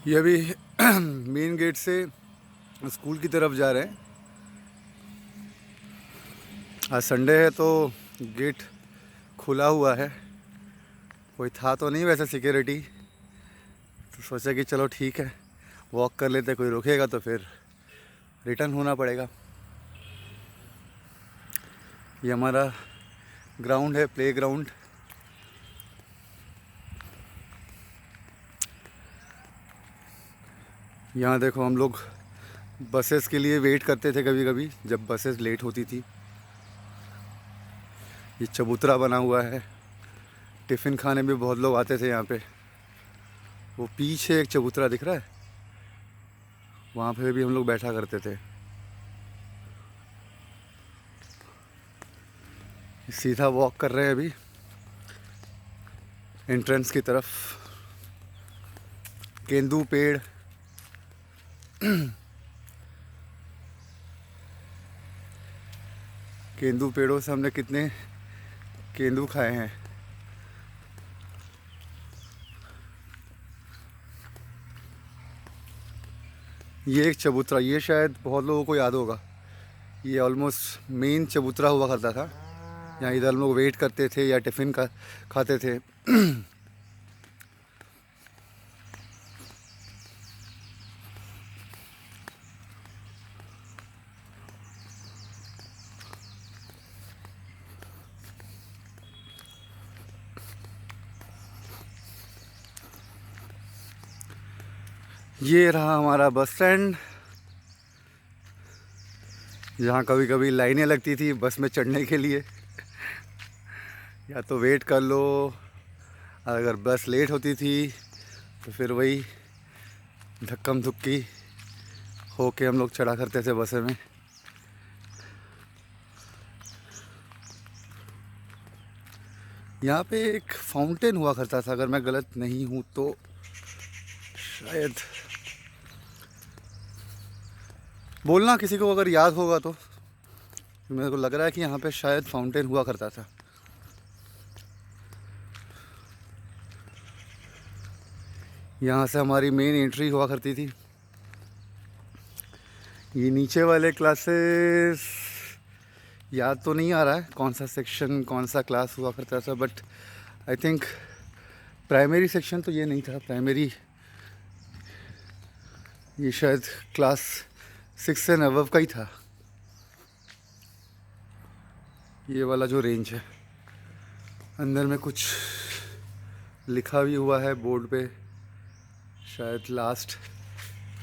ये अभी main gate से स्कूल की तरफ जा रहे हैं। आज संडे है तो गेट खुला हुआ है। कोई था तो नहीं वैसे सिक्योरिटी, तो सोचा कि चलो ठीक है वॉक कर लेते, कोई रोकेगा तो फिर रिटर्न होना पड़ेगा। ये हमारा ग्राउंड है, प्ले ग्राउंड। यहाँ देखो हम लोग बसेस के लिए वेट करते थे कभी कभी जब बसेस लेट होती थी। ये चबूतरा बना हुआ है, टिफ़िन खाने में बहुत लोग आते थे यहाँ पे। वो पीछे एक चबूतरा दिख रहा है, वहाँ पे भी हम लोग बैठा करते थे। सीधा वॉक कर रहे हैं अभी एंट्रेंस की तरफ। केंदू पेड़ केंदू पेड़ों से हमने कितने केंदू खाए हैं। ये एक चबूतरा, ये शायद बहुत लोगों को याद होगा। ये ऑलमोस्ट मेन चबूतरा हुआ करता था। यहाँ इधर हम लोग वेट करते थे या टिफ़िन खाते थे। ये रहा हमारा बस स्टैंड, जहाँ कभी कभी लाइनें लगती थी बस में चढ़ने के लिए। या तो वेट कर लो, अगर बस लेट होती थी तो फिर वही धक्कम धुक्की हो के हम लोग चढ़ा करते थे बसें में। यहाँ पे एक फाउंटेन हुआ करता था, अगर मैं गलत नहीं हूँ तो शायद। बोलना किसी को अगर याद होगा तो। मेरे को लग रहा है कि यहाँ पे शायद फाउंटेन हुआ करता था। यहाँ से हमारी मेन एंट्री हुआ करती थी। ये नीचे वाले क्लासेस याद तो नहीं आ रहा है कौन सा सेक्शन कौन सा क्लास हुआ करता था, but I think primary section तो ये नहीं था। प्राइमरी ये शायद क्लास 6 एंड अबव का ही था, ये वाला जो रेंज है। अंदर में कुछ लिखा भी हुआ है बोर्ड पे, शायद लास्ट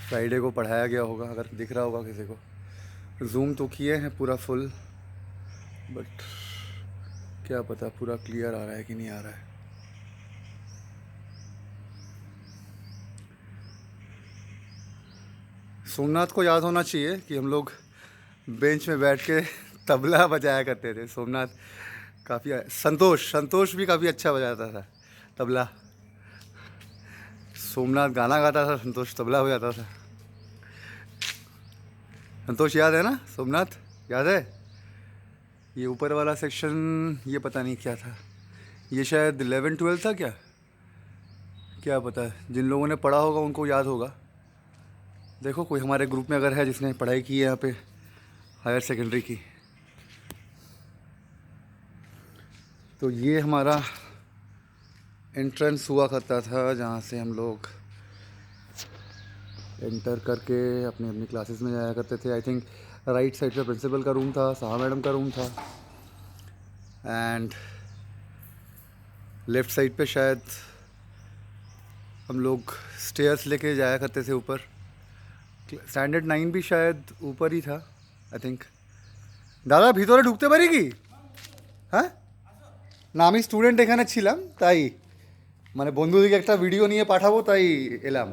फ्राइडे को पढ़ाया गया होगा, अगर दिख रहा होगा किसी को। जूम तो किए हैं पूरा फुल, बट क्या पता पूरा क्लियर आ रहा है कि नहीं आ रहा है। सोमनाथ को याद होना चाहिए कि हम लोग बेंच में बैठ के तबला बजाया करते थे। सोमनाथ काफ़ी, संतोष भी काफ़ी अच्छा बजाता था तबला। सोमनाथ गाना गाता था, संतोष तबला बजाता था। संतोष याद है ना? सोमनाथ याद है? ये ऊपर वाला सेक्शन ये पता नहीं क्या था, ये शायद 11-12 था क्या, क्या पता। जिन लोगों ने पढ़ा होगा उनको याद होगा। देखो कोई हमारे ग्रुप में अगर है जिसने पढ़ाई की है यहाँ पे हायर सेकेंडरी की, तो ये हमारा एंट्रेंस हुआ करता था जहाँ से हम लोग एंटर करके अपनी अपनी क्लासेस में जाया करते थे। आई थिंक राइट साइड पे प्रिंसिपल का रूम था, साहा मैडम का रूम था, एंड लेफ़्ट साइड पे शायद हम लोग स्टेयर्स लेके जाया करते थे ऊपर। स्टैंडर्ड 9 भी शायद ऊपर ही था आई थिंक। दादा ভিতরে ঢুকতে পারি কি? হ্যাঁ না, আমি স্টুডেন্ট এখানে ছিলাম তাই, মানে বন্ধুদিকে একটা ভিডিও নিয়ে পাঠাবো তাই এলাম।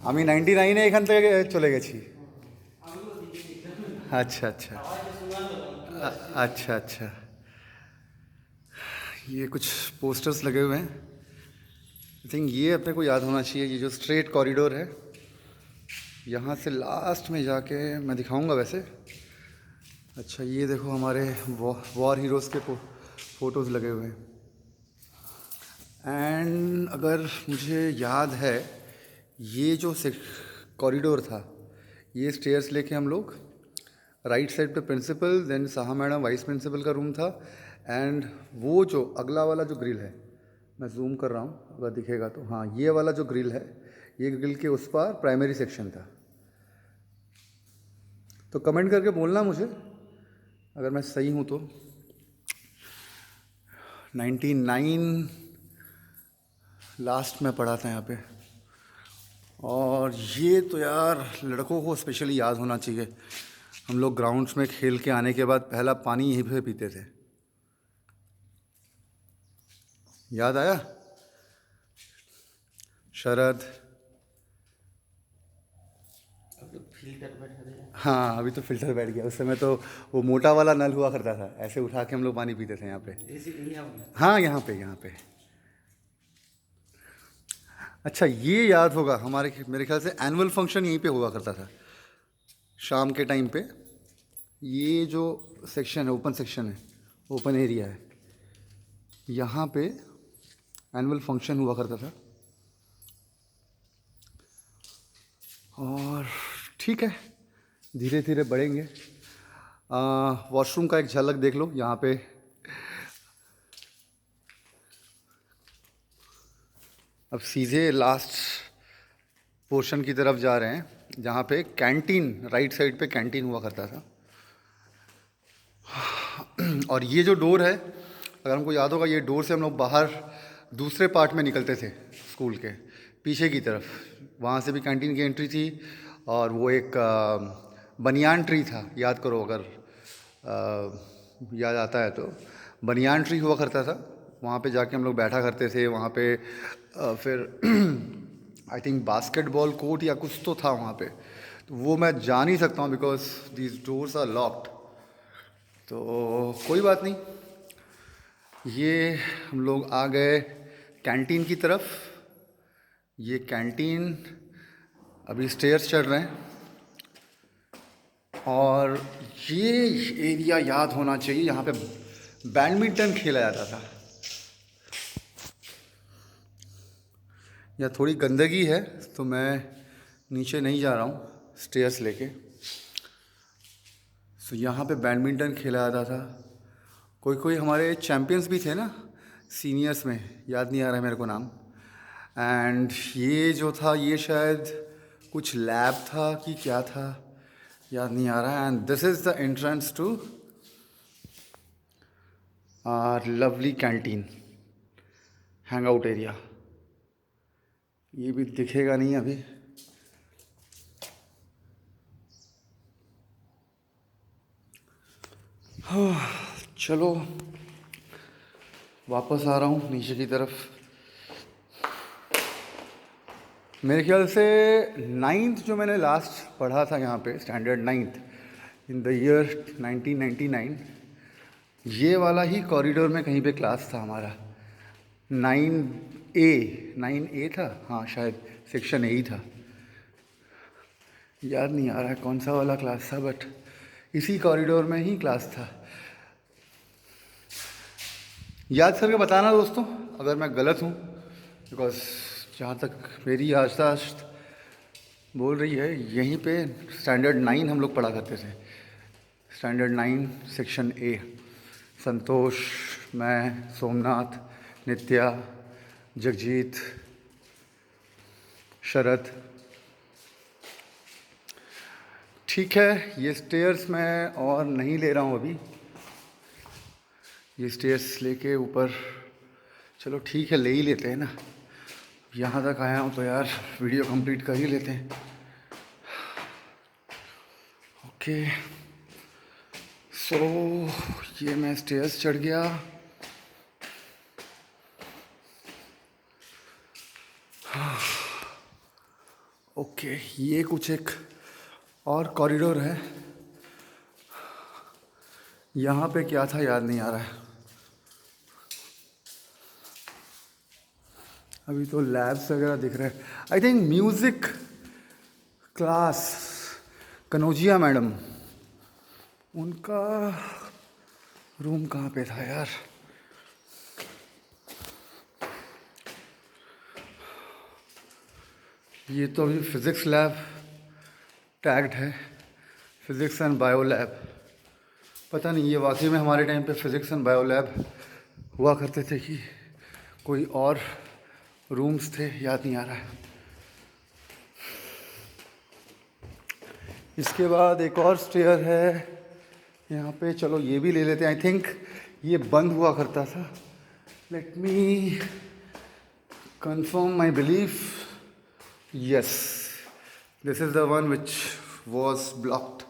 আমি 99-এ এখান থেকে চলে গেছি। अच्छा अच्छा अच्छा अच्छा। ये कुछ पोस्टर्स लगे हुए हैं। आई थिंक ये अपने को याद होना चाहिए। ये जो स्ट्रेट कॉरिडोर है, यहाँ से लास्ट में जाके मैं दिखाऊंगा वैसे। अच्छा ये देखो हमारे वॉर हीरोज़ के फ़ोटोज़ लगे हुए हैं। एंड अगर मुझे याद है, ये जो कॉरिडोर था, ये स्टेयर्स लेके हम लोग राइट साइड पे principal, then Saha madam vice principal का रूम था, एंड वो जो अगला वाला जो ग्रिल है, मैं जूम कर रहा हूँ अगर दिखेगा तो, हाँ ये वाला जो ग्रिल है, ये ग्रिल के उस पार प्राइमरी सेक्शन था। तो कमेंट करके बोलना मुझे अगर मैं सही हूँ तो। 99 लास्ट में पढ़ा था यहाँ पे। और ये तो यार लड़कों को स्पेशली याद होना चाहिए, हम लोग ग्राउंड्स में खेल के आने के बाद पहला पानी यहीं पे पीते थे। याद आया? शरद, हाँ अभी तो फिल्टर बैठ गया, उस समय तो वो मोटा वाला नल हुआ करता था, ऐसे उठा के हम लोग पानी पीते थे यहाँ पे। हाँ यहाँ पे। अच्छा ये याद होगा, हमारे मेरे ख्याल से एनुअल फंक्शन यहीं पे हुआ करता था शाम के टाइम पे। ये जो सेक्शन है, ओपन सेक्शन है, ओपन एरिया है, यहाँ पे एनुअल फंक्शन हुआ करता था। और ठीक है, धीरे धीरे बढ़ेंगे। वॉशरूम का एक झलक देख लो यहाँ पे। अब सीधे लास्ट पोर्शन की तरफ जा रहे हैं, जहाँ पे कैंटीन, राइट साइड पे कैंटीन हुआ करता था। और ये जो डोर है, अगर हमको याद होगा, ये डोर से हम लोग बाहर दूसरे पार्ट में निकलते थे स्कूल के पीछे की तरफ। वहाँ से भी कैंटीन की एंट्री थी। और वो एक बनियान ट्री था, याद करो अगर याद आता है तो, बनियान ट्री हुआ करता था। वहाँ पे जाके हम लोग बैठा करते थे। वहाँ पे फिर आई थिंक बास्केटबॉल कोर्ट या कुछ तो था वहाँ पे, तो वो मैं जा नहीं सकता हूँ because these doors are locked. तो कोई बात नहीं, ये हम लोग आ गए कैंटीन की तरफ। ये कैंटीन, अभी स्टेयर्स चढ़ रहे हैं। और ये एरिया याद होना चाहिए, यहाँ पे बैडमिंटन खेला जाता था। यहाँ थोड़ी गंदगी है तो मैं नीचे नहीं जा रहा हूँ स्टेयर्स लेके। तो यहाँ पे बैडमिंटन खेला जाता था। कोई कोई हमारे चैम्पियंस भी थे ना सीनियर्स में, याद नहीं आ रहा है मेरे को नाम। एंड ये जो था, ये शायद कुछ लैब था कि क्या था, याद नहीं आ रहा है। And this is the entrance to our lovely canteen hang out area. ये भी दिखेगा नहीं अभी। चलो वापस आ रहा हूँ नीचे की तरफ। मेरे ख्याल से 9th जो मैंने लास्ट पढ़ा था यहाँ पे, standard 9th in the year 1999, ये वाला ही कॉरिडोर में कहीं पे क्लास था हमारा। 9A था, हाँ शायद सेक्शन ए ही था। याद नहीं आ रहा है कौन सा वाला क्लास था, बट इसी कॉरिडोर में ही क्लास था। याद करके बताना दोस्तों अगर मैं गलत हूँ, बिकॉज जहाँ तक मेरी याददाश्त बोल रही है, यहीं पे स्टैंडर्ड 9 हम लोग पढ़ा करते थे। Standard 9 section A. संतोष, मैं, सोमनाथ, नित्या, जगजीत, शरद। ठीक है, ये स्टेयर्स मैं और नहीं ले रहा हूँ अभी। ये स्टेयर्स लेके ऊपर, चलो ठीक है ले ही लेते हैं ना, यहाँ तक आया हूँ तो यार वीडियो कंप्लीट कर ही लेते हैं। ओके सो ये मैं स्टेयर्स चढ़ गया। ओके ये कुछ एक और कॉरिडोर है। यहाँ पे क्या था याद नहीं आ रहा है अभी। तो लैब्स वगैरह दिख रहे हैं। I think music class, Kanaujia madam, उनका रूम कहाँ पे था यार। ये तो अभी फिज़िक्स लैब टैग्ड है, फिज़िक्स एंड बायो लैब। पता नहीं ये वाकई में हमारे टाइम पे फिज़िक्स एंड बायो लैब हुआ करते थे कि कोई और रूम्स थे, याद नहीं आ रहा है। इसके बाद एक और स्टेयर है यहाँ पे, चलो ये भी ले लेते हैं। आई थिंक ये बंद हुआ करता था। Let me confirm my belief. Yes, this is the one which was blocked.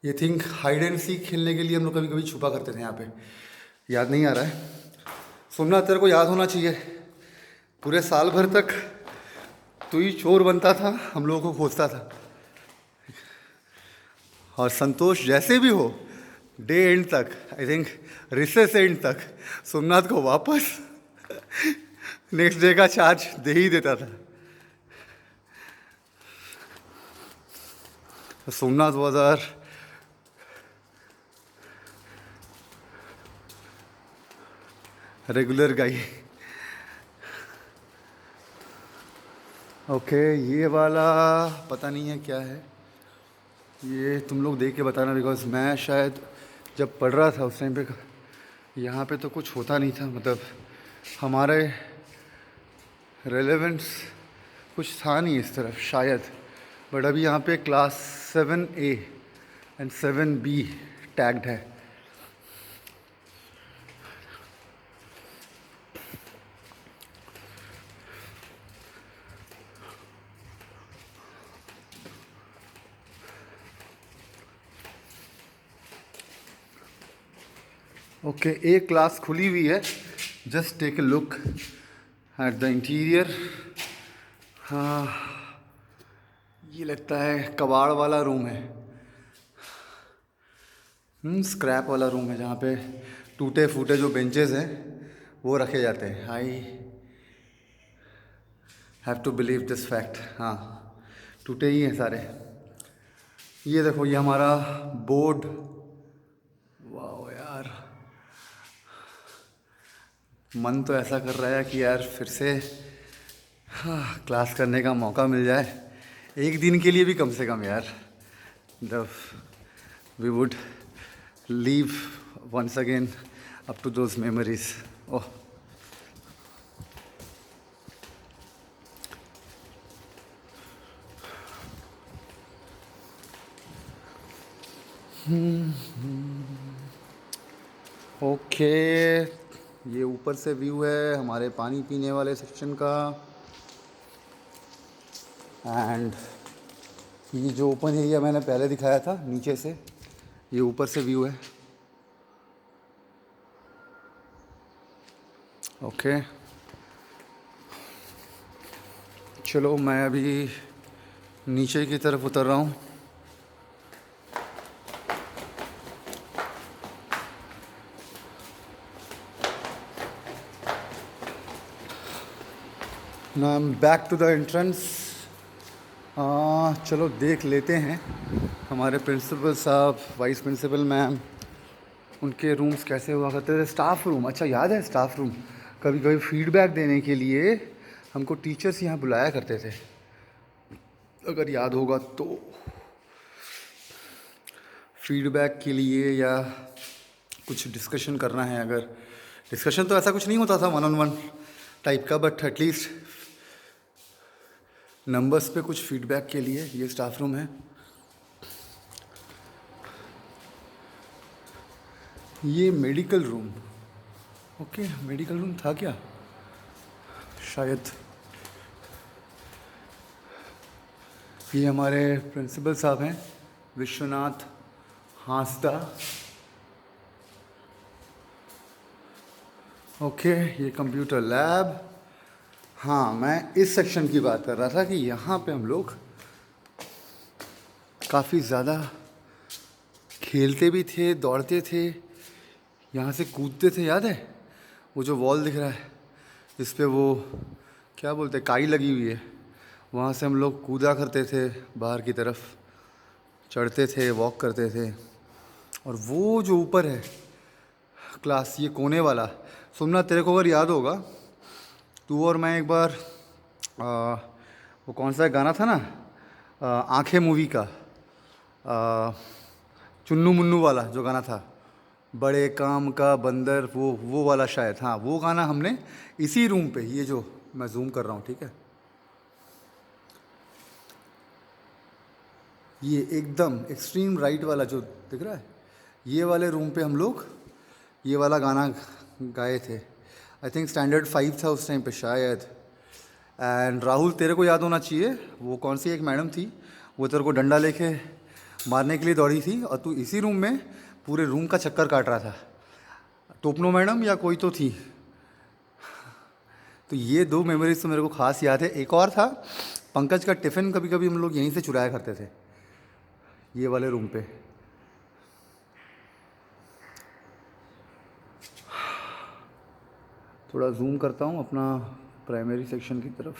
ये थिंक हाइड एंड सीक खेलने के लिए हम लोग कभी कभी छुपा करते थे यहाँ पे, याद नहीं आ रहा है। सुनना, तेरे को याद होना चाहिए, पूरे साल भर तक तू ही चोर बनता था, हम लोगों को खोजता था। और संतोष जैसे भी हो, डे एंड तक, आई थिंक रिसेस एंड तक, सोमनाथ को वापस नेक्स्ट डे का चार्ज दे ही देता था। सोमनाथ वॉज आवर रेगुलर गाई। ओके, ये वाला पता नहीं है क्या है, ये तुम लोग देख के बताना, बिकॉज मैं शायद जब पढ़ रहा था उस टाइम पे यहाँ पे तो कुछ होता नहीं था, मतलब हमारे रेलेवेंस कुछ था नहीं इस तरफ शायद। बट अभी यहाँ पे class 7A and 7B tagged है। ओके, एक क्लास खुली हुई है, just take a look at the interior. हाँ, ये लगता है कबाड़ वाला रूम है, स्क्रैप वाला रूम है, जहाँ पे टूटे फूटे जो बेंचेस हैं वो रखे जाते हैं। I have to believe this fact. हाँ, टूटे ही हैं सारे। ये देखो, ये हमारा बोर्ड। वाह यार, मन तो ऐसा कर रहा है कि यार फिर से क्लास करने का मौका मिल जाए, एक दिन के लिए भी कम से कम यार। We would leave once again up to those memories. Oh, okay, ये ऊपर से व्यू है हमारे पानी पीने वाले सेक्शन का। एंड ये जो ओपन एरिया मैंने पहले दिखाया था नीचे से, ये ऊपर से व्यू है। ओके, चलो मैं अभी नीचे की तरफ उतर रहा हूँ। Now I'm back to the entrance। चलो देख लेते हैं हमारे प्रिंसिपल साहब, वाइस प्रिंसिपल मैम, उनके रूम्स कैसे हुआ करते थे। स्टाफ रूम, अच्छा याद है स्टाफ रूम, कभी कभी फीडबैक देने के लिए हमको टीचर्स यहाँ बुलाया करते थे, अगर याद होगा तो। फीडबैक के लिए या कुछ डिस्कशन करना है, अगर डिस्कशन तो ऐसा कुछ नहीं होता था 1-on-1 टाइप का, बट एटलीस्ट नंबर्स पे कुछ फीडबैक के लिए ये स्टाफ रूम है। ये medical room, okay, medical room था क्या शायद। ये हमारे प्रिंसिपल साहब हैं, विश्वनाथ हांसदा। ओके, ये कंप्यूटर लैब। हाँ, मैं इस सेक्शन की बात कर रहा था कि यहाँ पे हम लोग काफ़ी ज़्यादा खेलते भी थे, दौड़ते थे, यहाँ से कूदते थे। याद है वो जो वॉल दिख रहा है, इस पे वो क्या बोलते हैं, काई लगी हुई है, वहाँ से हम लोग कूदा करते थे, बाहर की तरफ चढ़ते थे, वॉक करते थे। और वो जो ऊपर है क्लास, ये कोने वाला, सुनना, तेरे को अगर याद होगा तू और मैं एक बार वो कौन सा गाना था ना, आंखें मूवी का, चुन्नू मुन्नू वाला जो गाना था, बड़े काम का बंदर, वो वाला शायद, हाँ वो गाना हमने इसी रूम पे, ये जो मैं जूम कर रहा हूँ, ठीक है, ये एकदम एक्सट्रीम राइट वाला जो दिख रहा है, ये वाले रूम पे हम लोग ये वाला गाना गाए थे। आई थिंक स्टैंडर्ड 5 था उस टाइम पे शायद। एंड राहुल, तेरे को याद होना चाहिए, वो कौन सी एक मैडम थी, वो तेरे को डंडा लेके मारने के लिए दौड़ी थी, और तू इसी रूम में पूरे रूम का चक्कर काट रहा था। टोपनो मैडम या कोई तो थी। तो ये दो मेमोरीज तो मेरे को खास याद है। एक और था, पंकज का टिफ़िन कभी कभी हम लोग यहीं से चुराया करते थे, ये वाले रूम पे। थोड़ा जूम करता हूँ अपना प्राइमरी सेक्शन की तरफ।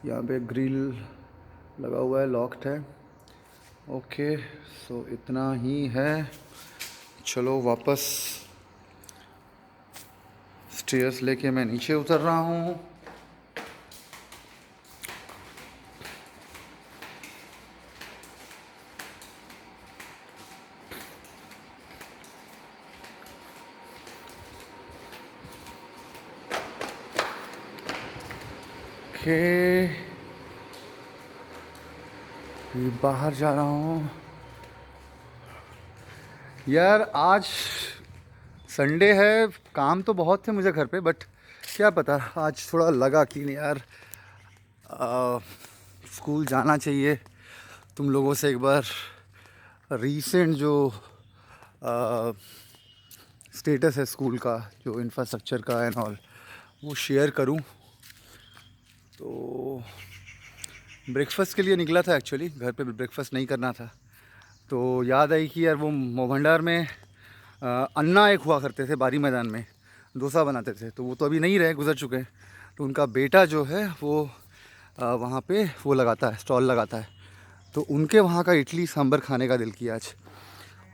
यहाँ पे ग्रिल लगा हुआ है, लॉक्ड है। ओके, सो इतना ही है। चलो वापस स्टेयर्स लेके मैं नीचे उतर रहा हूँ। बाहर जा रहा हूँ यार। आज संडे है, काम तो बहुत थे मुझे घर पे, बट क्या पता आज थोड़ा लगा कि नहीं यार, स्कूल जाना चाहिए। तुम लोगों से एक बार रीसेंट जो स्टेटस है स्कूल का, जो इंफ्रास्ट्रक्चर का एंड ऑल, वो शेयर करूं। तो ब्रेकफास्ट के लिए निकला था एक्चुअली, घर पे ब्रेकफास्ट नहीं करना था। तो याद आई कि यार वो मोहभंडार में अन्ना एक हुआ करते थे, बारी मैदान में डोसा बनाते थे। तो वो तो अभी नहीं रहे, गुजर चुके हैं। तो उनका बेटा जो है वो वहाँ पे वो लगाता है, स्टॉल लगाता है। तो उनके वहाँ का इडली सांभर खाने का दिल किया आज।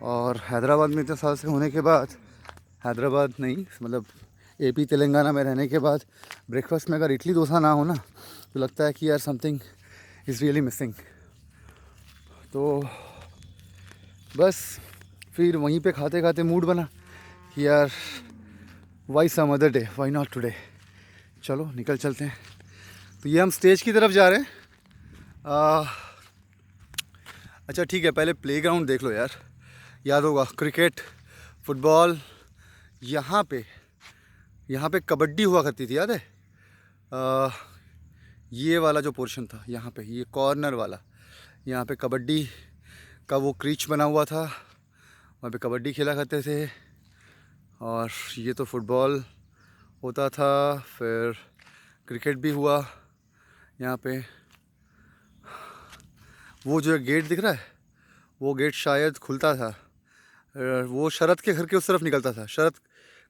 और हैदराबाद में इतने साल से होने के बाद, हैदराबाद नहीं मतलब एपी तेलंगाना में रहने के बाद, ब्रेकफास्ट में अगर इडली डोसा ना हो ना, तो लगता है कि यार समथिंग इज़ रियली मिसिंग। तो बस फिर वहीं पे खाते खाते मूड बना कि यार why some other day, why not today, चलो निकल चलते हैं। तो ये हम स्टेज की तरफ जा रहे हैं। अच्छा ठीक है, पहले प्लेग्राउंड देख लो यार, याद होगा क्रिकेट, फुटबॉल, यहाँ पे कबड्डी हुआ करती थी, याद है? ये वाला जो पोर्शन था यहाँ पे, ये कॉर्नर वाला, यहाँ पे कबड्डी का वो क्रीच बना हुआ था, वहाँ पे कबड्डी खेला करते थे। और ये तो फुटबॉल होता था, फिर क्रिकेट भी हुआ यहाँ पे। वो जो गेट दिख रहा है, वो गेट शायद खुलता था, वो शरद के घर के उस तरफ निकलता था। शरद,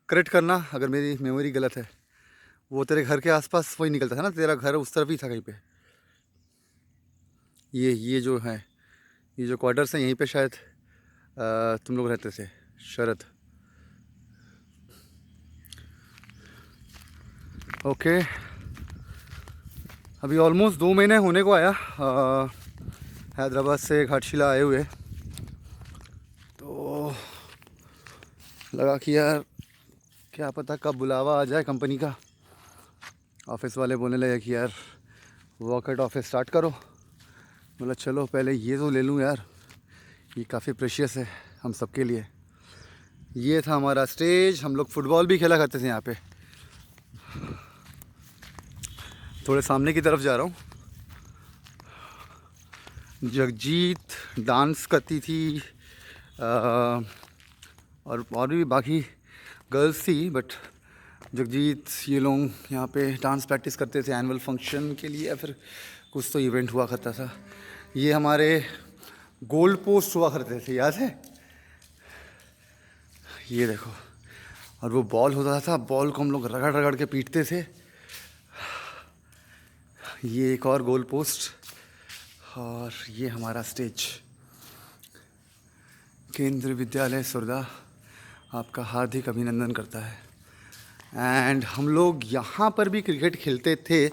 करेक्ट करना अगर मेरी मेमोरी गलत है, वो तेरे घर के आसपास वही निकलता था ना, तेरा घर उस तरफ ही था कहीं पे। ये जो है, ये जो क्वार्टर्स हैं, यहीं पे शायद तुम लोग रहते थे, शरद। ओके, अभी ऑलमोस्ट 2 महीने होने को आया हैदराबाद से घाटशिला आए हुए। तो लगा कि यार क्या पता कब बुलावा आ जाए कंपनी का। ऑफिस वाले बोलने लगे कि यार वर्क एट ऑफिस स्टार्ट करो। बोला चलो पहले ये तो ले लूँ यार, ये काफ़ी प्रेशियस है हम सब के लिए। ये था हमारा स्टेज, हम लोग फुटबॉल भी खेला करते थे यहाँ पे। थोड़े सामने की तरफ जा रहा हूँ। जगजीत डांस करती थी, और भी बाकी गर्ल्स थी, बट जगजीत, ये लोग यहाँ पे डांस प्रैक्टिस करते थे एनुअल फंक्शन के लिए, या फिर कुछ तो इवेंट हुआ करता था। ये हमारे गोल पोस्ट हुआ करते थे, याद है? ये देखो, और वो बॉल होता था, बॉल को हम लोग रगड़ रगड़ के पीटते थे। ये एक और गोल पोस्ट, और ये हमारा स्टेज। केंद्रीय विद्यालय सुरदा आपका हार्दिक अभिनंदन करता है। एंड हम लोग यहाँ पर भी क्रिकेट खेलते थे।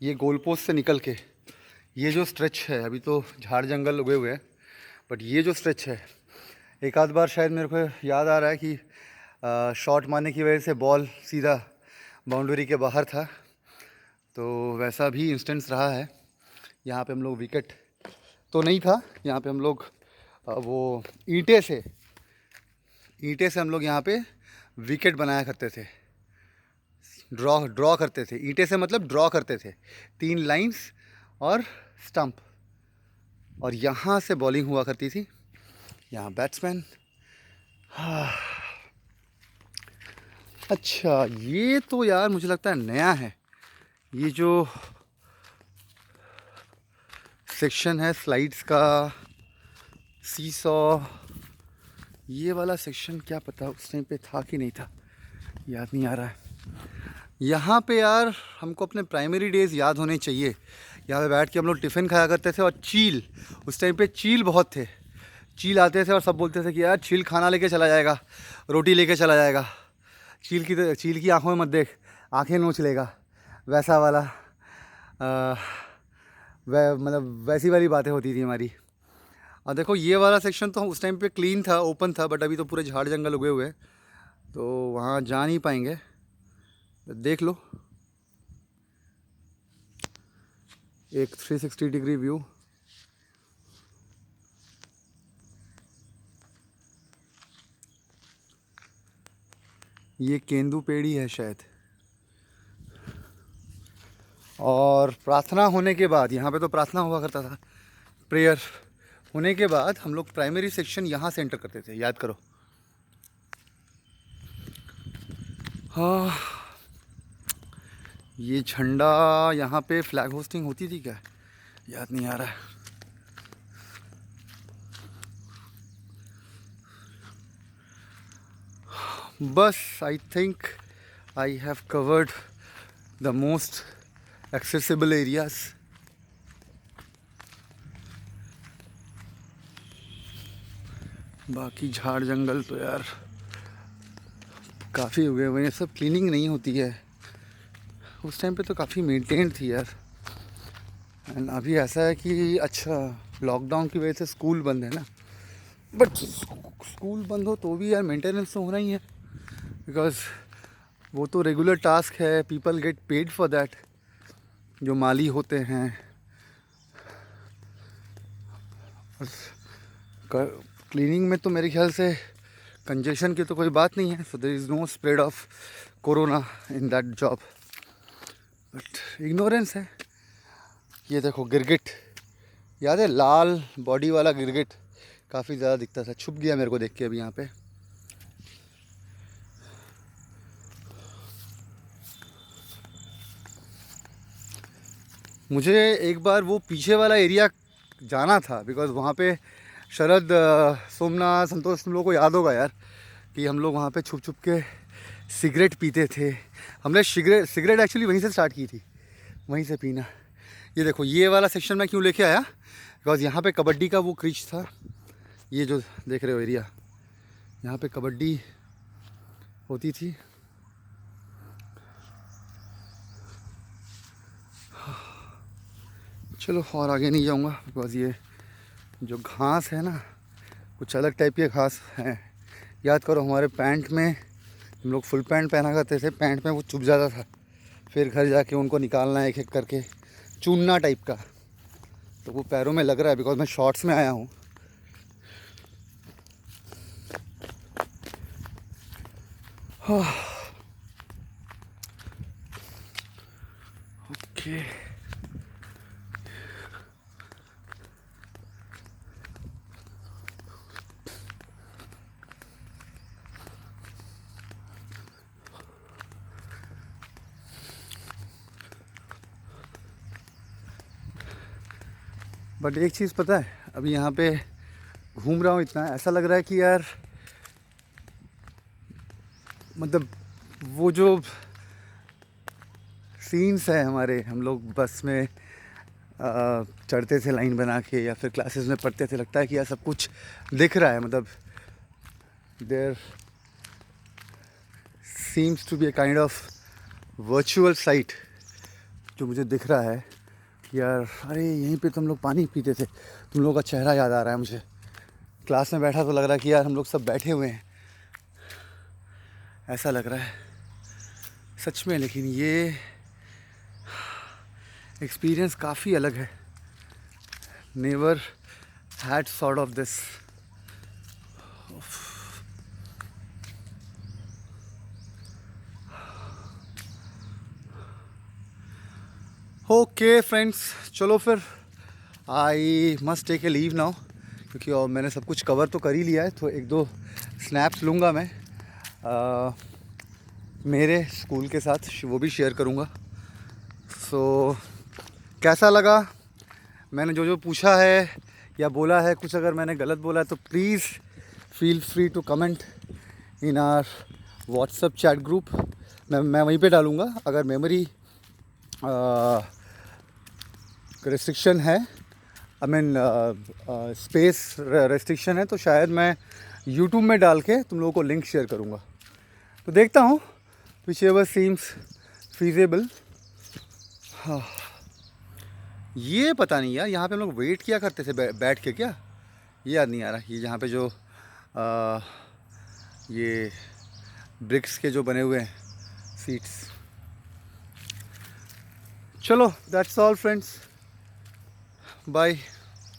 ये गोल पोस्ट से निकल के ये जो स्ट्रेच है, अभी तो झाड़ जंगल उगे हुए हैं, बट ये जो स्ट्रेच है, एक आध बार शायद मेरे को याद आ रहा है कि शॉट मारने की वजह से बॉल सीधा बाउंड्री के बाहर था, तो वैसा भी इंस्टेंस रहा है। यहाँ पे हम लोग विकेट तो नहीं था, यहाँ पे हम लोग वो ईंटे से हम लोग यहाँ पे विकेट बनाया करते थे, ड्रॉ करते थे। ईंटे से मतलब ड्रॉ करते थे, 3 लाइंस और स्टंप, और यहाँ से बॉलिंग हुआ करती थी। यहाँ बैट्समैन। अच्छा, ये तो यार मुझे लगता है नया है, ये जो सेक्शन है स्लाइड्स का, सीसॉ, ये वाला सेक्शन क्या पता उस टाइम पे था कि नहीं था, याद नहीं आ रहा है। यहाँ पे यार हमको अपने प्राइमरी डेज़ याद होने चाहिए। यहाँ पे बैठ के हम लोग टिफ़िन खाया करते थे, और चील, उस टाइम पे चील बहुत थे। चील आते थे और सब बोलते थे कि यार चील खाना लेके चला जाएगा, रोटी लेके चला जाएगा, चील की आंखों में मत देख, आंखें नोच लेगा, वैसा वाला मतलब वैसी वाली बातें होती थी हमारी। और देखो ये वाला सेक्शन तो उस टाइम पे क्लीन था, ओपन था, बट अभी तो पूरे झाड़ जंगल उगे हुए हैं, तो वहाँ जा नहीं पाएंगे। देख लो एक 360 डिग्री व्यू। ये केंदू पेड़ ही है शायद। और प्रार्थना होने के बाद, यहाँ पे तो प्रार्थना हुआ करता था, प्रेयर होने के बाद हम लोग प्राइमरी सेक्शन यहाँ से एंटर करते थे, याद करो। हाँ, ये झंडा, यहाँ पे फ्लैग होस्टिंग होती थी क्या, याद नहीं आ रहा है। बस I think I have covered the most accessible areas. बाकी झाड़ जंगल तो यार काफ़ी उगे हुए हैं, सब क्लीनिंग नहीं होती है। उस टाइम पे तो काफ़ी मेंटेन थी यार। एंड अभी ऐसा है कि अच्छा लॉकडाउन की वजह से स्कूल बंद है ना, बट स्कूल बंद हो तो भी यार मेंटेनेंस तो होना ही है, बिकॉज वो तो रेगुलर टास्क है, people get paid for that, जो माली होते हैं। क्लीनिंग में तो मेरे ख्याल से कंजेशन की तो कोई बात नहीं है, so there is no spread of corona in that job, but ignorance है। ये देखो गिरगिट, याद है लाल बॉडी वाला गिरगिट, काफ़ी ज़्यादा दिखता था, छुप गया मेरे को देख के अभी यहाँ पे। मुझे एक बार वो पीछे वाला एरिया जाना था, बिकॉज़ वहाँ पे शरद, सोमनाथ, संतोष, तुम लोगों को याद होगा यार कि हम लोग वहाँ पे छुप छुप के सिगरेट पीते थे। हमने सिगरेट एक्चुअली वहीं से स्टार्ट की थी, वहीं से पीना। ये देखो ये वाला सेक्शन मैं क्यों लेके आया, बिकॉज़ यहाँ पे कबड्डी का वो क्रिच था। ये जो देख रहे हो एरिया, यहाँ पे कबड्डी होती थी। चलो और आगे नहीं जाऊँगा, बिकॉज़ ये जो घास है ना, कुछ अलग टाइप के घास हैं। याद करो हमारे पैंट में, हम लोग फुल पैंट पहना करते थे, पैंट में वो चुभ जाता था, फिर घर जाके उनको निकालना एक एक करके, चूना टाइप का, तो वो पैरों में लग रहा है, बिकॉज मैं शॉर्ट्स में आया हूँ। ओके, बट एक चीज़ पता है, अभी यहाँ पे घूम रहा हूँ इतना, ऐसा लग रहा है कि यार मतलब वो जो सीन्स है हमारे, हम लोग बस में चढ़ते थे लाइन बना के, या फिर क्लासेस में पढ़ते थे, लगता है कि यार सब कुछ दिख रहा है, मतलब there seems to be a kind of virtual site जो मुझे दिख रहा है कि यार अरे यहीं पे तुम लोग पानी पीते थे, तुम लोगों का चेहरा याद आ रहा है मुझे। क्लास में बैठा तो लग रहा है कि यार हम लोग सब बैठे हुए हैं, ऐसा लग रहा है सच में। लेकिन ये एक्सपीरियंस काफ़ी अलग है। Never had sort of this. Okay friends, चलो फिर I must take a leave now, क्योंकि और मैंने सब कुछ कवर तो कर ही लिया है। तो एक दो स्नैप्स लूँगा मैं मेरे स्कूल के साथ, वो भी शेयर करूँगा। सो कैसा लगा, मैंने जो जो पूछा है या बोला है, कुछ अगर मैंने गलत बोला है तो please feel free to comment in our WhatsApp chat group. मैं वहीं पे डालूँगा। अगर मेमोरी रेस्ट्रिक्शन है, आई मीन स्पेस रेस्ट्रिक्शन है, तो शायद मैं यूट्यूब में डाल के तुम लोगों को लिंक शेयर करूँगा। तो देखता हूँ विच एवर सीम्स फीजेबल। हाँ, ये पता नहीं यार, यहाँ पे हम लोग वेट किया करते थे बैठ के, क्या ये याद नहीं आ रहा। ये यहाँ पे जो ये ब्रिक्स के जो बने हुए हैं सीट्स। चलो दैट्स ऑल फ्रेंड्स, बाय।